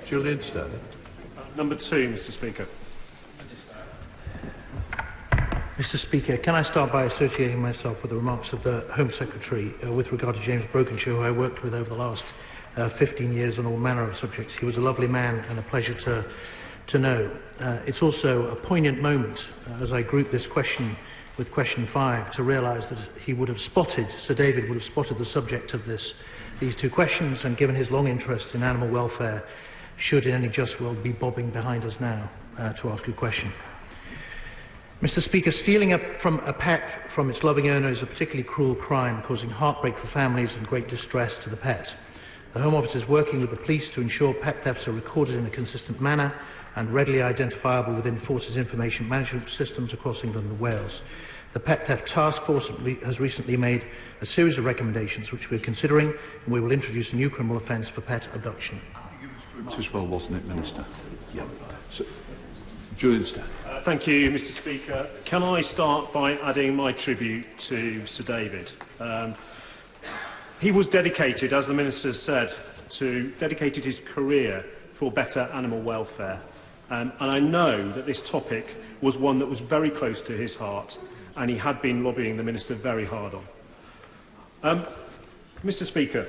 Julian. Number 2, Mr. Speaker. Mr. Speaker, can I start by associating myself with the remarks of the Home Secretary with regard to James Brokenshire, who I worked with over the last 15 years on all manner of subjects. He was a lovely man and a pleasure to know. It's also a poignant moment as I group this question with question 5 to realise that he would have spotted, Sir David would have spotted the subject of these two questions, and given his long interest in animal welfare, should in any just world be bobbing behind us now to ask a question. Mr. Speaker, stealing a pet from its loving owner is a particularly cruel crime, causing heartbreak for families and great distress to the pet. The Home Office is working with the police to ensure pet thefts are recorded in a consistent manner and readily identifiable within Force's information management systems across England and Wales. The Pet Theft Taskforce has recently made a series of recommendations which we're considering, and we will introduce a new criminal offence for pet abduction. As well, wasn't it, Minister? Yeah. So, Julian. Thank you, Mr. Speaker. Can I start by adding my tribute to Sir David? He was dedicated, as the Minister said, dedicated his career for better animal welfare. And I know that this topic was one that was very close to his heart, and he had been lobbying the Minister very hard on. Mr. Speaker,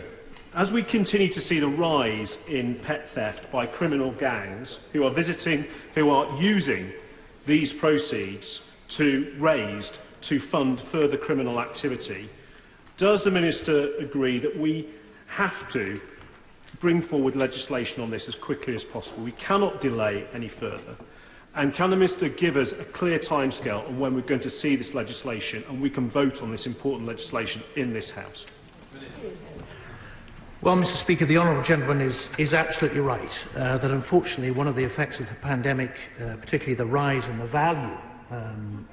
as we continue to see the rise in pet theft by criminal gangs who are using these proceeds to fund further criminal activity, does the Minister agree that we have to bring forward legislation on this as quickly as possible? We cannot delay any further. And can the Minister give us a clear timescale on when we're going to see this legislation and we can vote on this important legislation in this House? Well, Mr. Speaker, the honourable gentleman is absolutely right that unfortunately one of the effects of the pandemic, particularly the rise in the value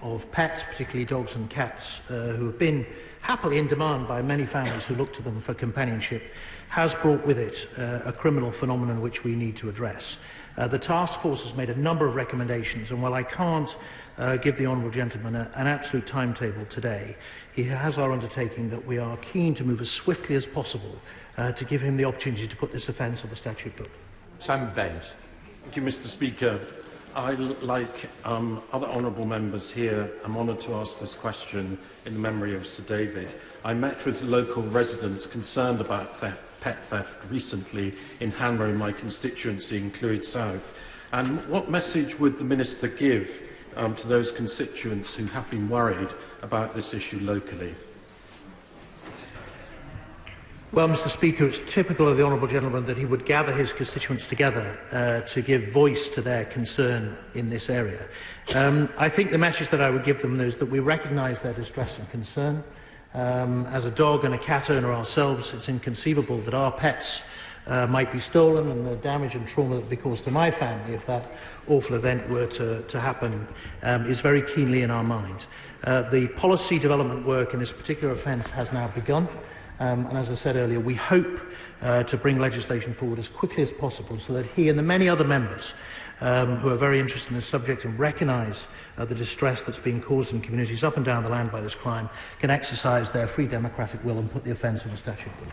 of pets, particularly dogs and cats, who have been happily in demand by many families who look to them for companionship, has brought with it a criminal phenomenon which we need to address. The task force has made a number of recommendations, and while I can't give the honourable gentleman an absolute timetable today, he has our undertaking that we are keen to move as swiftly as possible to give him the opportunity to put this offence on the statute book. Baynes. Thank you, Mr. Speaker. I, like other honourable members here, am honoured to ask this question in memory of Sir David. I met with local residents concerned about pet theft recently in Hanmer, my constituency in Clwyd South. And what message would the Minister give to those constituents who have been worried about this issue locally? Well, Mr. Speaker, it's typical of the honourable gentleman that he would gather his constituents together to give voice to their concern in this area. I think the message that I would give them is that we recognise their distress and concern. As a dog and a cat owner ourselves, it's inconceivable that our pets might be stolen, and the damage and trauma that would be caused to my family if that awful event were to happen is very keenly in our mind. The policy development work in this particular offence has now begun. And as I said earlier, we hope to bring legislation forward as quickly as possible so that he and the many other members who are very interested in this subject and recognise the distress that's being caused in communities up and down the land by this crime can exercise their free democratic will and put the offence on the statute book.